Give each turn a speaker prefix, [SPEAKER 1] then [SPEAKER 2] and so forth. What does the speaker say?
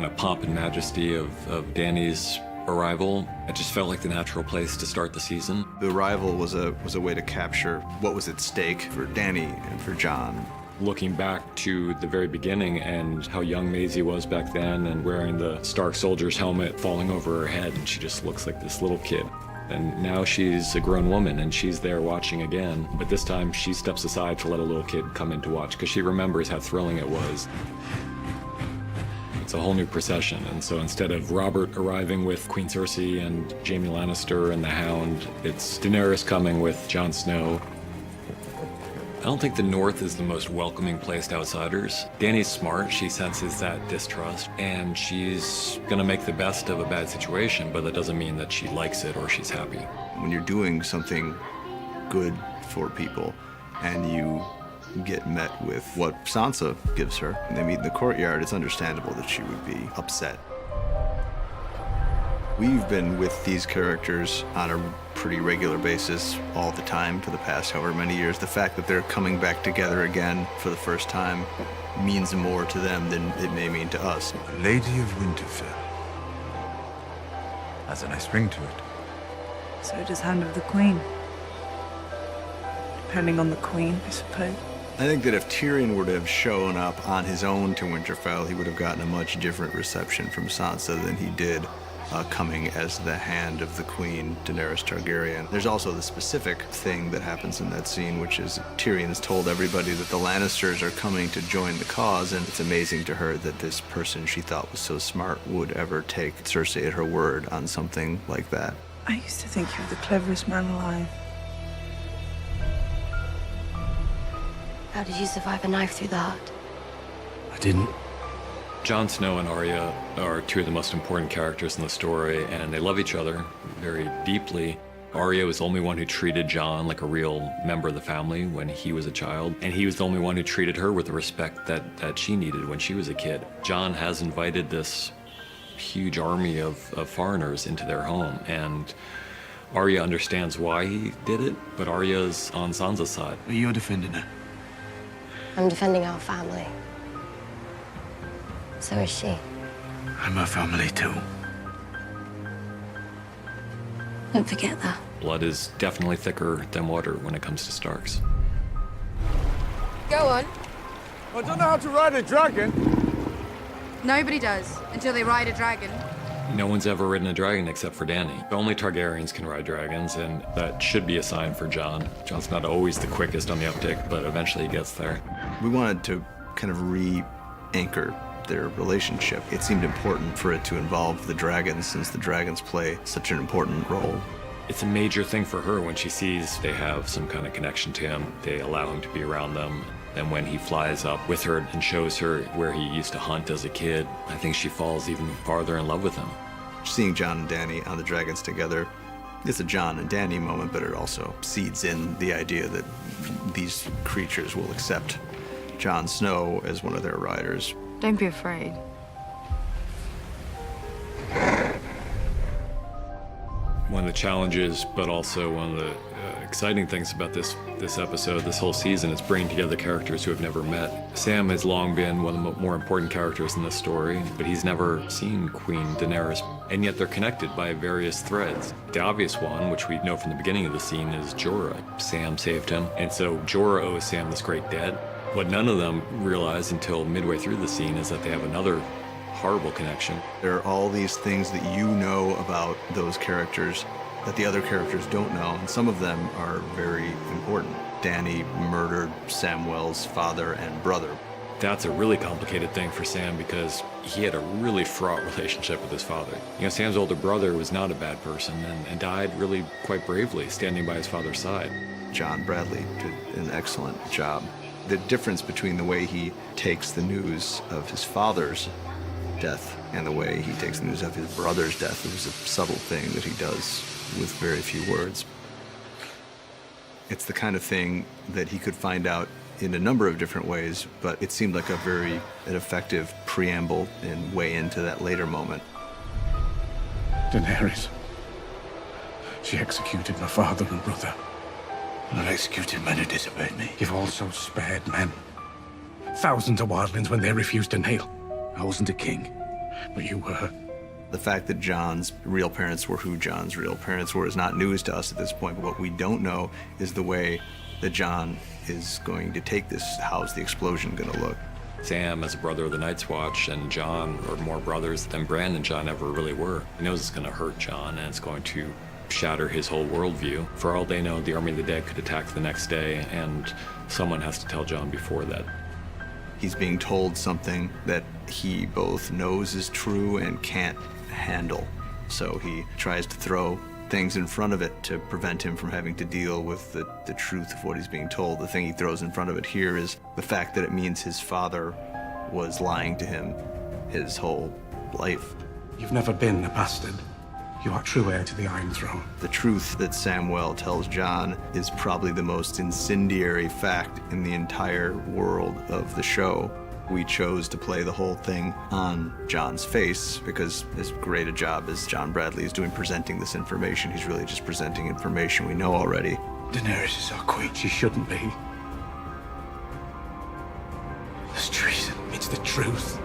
[SPEAKER 1] kind of pomp and majesty of Dany's arrival. It just felt like the natural place to start the season.
[SPEAKER 2] The arrival was a way to capture what was at stake for Dany and for Jon.
[SPEAKER 1] Looking back to the very beginning and how young Maisie was back then and wearing the Stark soldier's helmet falling over her head, and she just looks like this little kid. And now she's a grown woman and she's there watching again, but this time she steps aside to let a little kid come in to watch because she remembers how thrilling it was. It's a whole new procession, and so instead of Robert arriving with Queen Cersei and Jaime Lannister and the Hound, it's Daenerys coming with Jon Snow. I don't think the North is the most welcoming place to outsiders. Dany's smart, she senses that distrust, and she's gonna make the best of a bad situation, but that doesn't mean that she likes it or she's happy.
[SPEAKER 2] When you're doing something good for people and you get met with what Sansa gives her, and they meet in the courtyard, it's understandable that she would be upset. We've been with these characters on a pretty regular basis all the time for the past however many years. The fact that they're coming back together again for the first time means more to them than it may mean to us.
[SPEAKER 3] The Lady of Winterfell has a nice ring to it.
[SPEAKER 4] So does Hand of the Queen. Depending on the Queen, I suppose.
[SPEAKER 2] I think that if Tyrion were to have shown up on his own to Winterfell, he would have gotten a much different reception from Sansa than he did coming as the Hand of the Queen, Daenerys Targaryen. There's also the specific thing that happens in that scene, which is Tyrion has told everybody that the Lannisters are coming to join the cause, and it's amazing to her that this person she thought was so smart would ever take Cersei at her word on something like that.
[SPEAKER 4] I used to think you were the cleverest man alive.
[SPEAKER 5] How did you survive a knife through the heart?
[SPEAKER 3] I didn't.
[SPEAKER 1] Jon Snow and Arya are two of the most important characters in the story, and they love each other very deeply. Arya was the only one who treated Jon like a real member of the family when he was a child, and he was the only one who treated her with the respect that she needed when she was a kid. Jon has invited this huge army of foreigners into their home, and Arya understands why he did it, but Arya's on Sansa's side.
[SPEAKER 3] But you're defending her.
[SPEAKER 5] I'm defending our family. So is she.
[SPEAKER 3] I'm her family too.
[SPEAKER 5] Don't forget that.
[SPEAKER 1] Blood is definitely thicker than water when it comes to Starks.
[SPEAKER 6] Go on.
[SPEAKER 7] I don't know how to ride a dragon.
[SPEAKER 6] Nobody does, until they ride a dragon.
[SPEAKER 1] No one's ever ridden a dragon except for Dany. Only Targaryens can ride dragons, and that should be a sign for Jon. Jon's not always the quickest on the uptick, but eventually he gets there.
[SPEAKER 2] We wanted to kind of re-anchor their relationship. It seemed important for it to involve the dragons, since the dragons play such an important role.
[SPEAKER 1] It's a major thing for her when she sees they have some kind of connection to him. They allow him to be around them. And when he flies up with her and shows her where he used to hunt as a kid, I think she falls even farther in love with him.
[SPEAKER 2] Seeing Jon and Dany on the dragons together, it's a Jon and Dany moment, but it also seeds in the idea that these creatures will accept Jon Snow as one of their riders.
[SPEAKER 4] Don't be afraid.
[SPEAKER 1] One of the challenges, but also one of the exciting things about this episode, this whole season, is bringing together characters who have never met. Sam has long been one of the more important characters in this story, but he's never seen Queen Daenerys, and yet they're connected by various threads. The obvious one, which we know from the beginning of the scene, is Jorah. Sam saved him, and so Jorah owes Sam this great debt. What none of them realize until midway through the scene is that they have another horrible connection.
[SPEAKER 2] There are all these things that you know about those characters that the other characters don't know, and some of them are very important. Dany murdered Samwell's father and brother.
[SPEAKER 1] That's a really complicated thing for Sam because he had a really fraught relationship with his father. You know, Sam's older brother was not a bad person and died really quite bravely, standing by his father's side.
[SPEAKER 2] John Bradley did an excellent job. The difference between the way he takes the news of his father's death and the way he takes the news of his brother's death is a subtle thing that he does with very few words. It's the kind of thing that he could find out in a number of different ways, but it seemed like an effective preamble and way into that later moment.
[SPEAKER 3] Daenerys. She executed my father and brother. Not executed men who disobeyed me. You've also spared men. Thousands of wildlings when they refused to kneel. I wasn't a king. but you were.
[SPEAKER 2] The fact that Jon's real parents were who Jon's real parents were is not news to us at this point, but what we don't know is the way that Jon is going to take this. How's the explosion going to look?
[SPEAKER 1] Sam is a brother of the Night's Watch, and Jon are more brothers than Bran and Jon ever really were. He knows it's going to hurt Jon, and it's going to shatter his whole worldview. For all they know, the Army of the Dead could attack the next day, and someone has to tell Jon before that.
[SPEAKER 2] He's being told something that he both knows is true and can't handle. So he tries to throw things in front of it to prevent him from having to deal with the truth of what he's being told. The thing he throws in front of it here is the fact that it means his father was lying to him his whole life.
[SPEAKER 3] You've never been a bastard. You are true heir to the Iron Throne.
[SPEAKER 2] The truth that Samwell tells Jon is probably the most incendiary fact in the entire world of the show. We chose to play the whole thing on Jon's face because as great a job as John Bradley is doing presenting this information, he's really just presenting information we know already.
[SPEAKER 3] Daenerys is our queen. She shouldn't be. It's treason. It's the truth.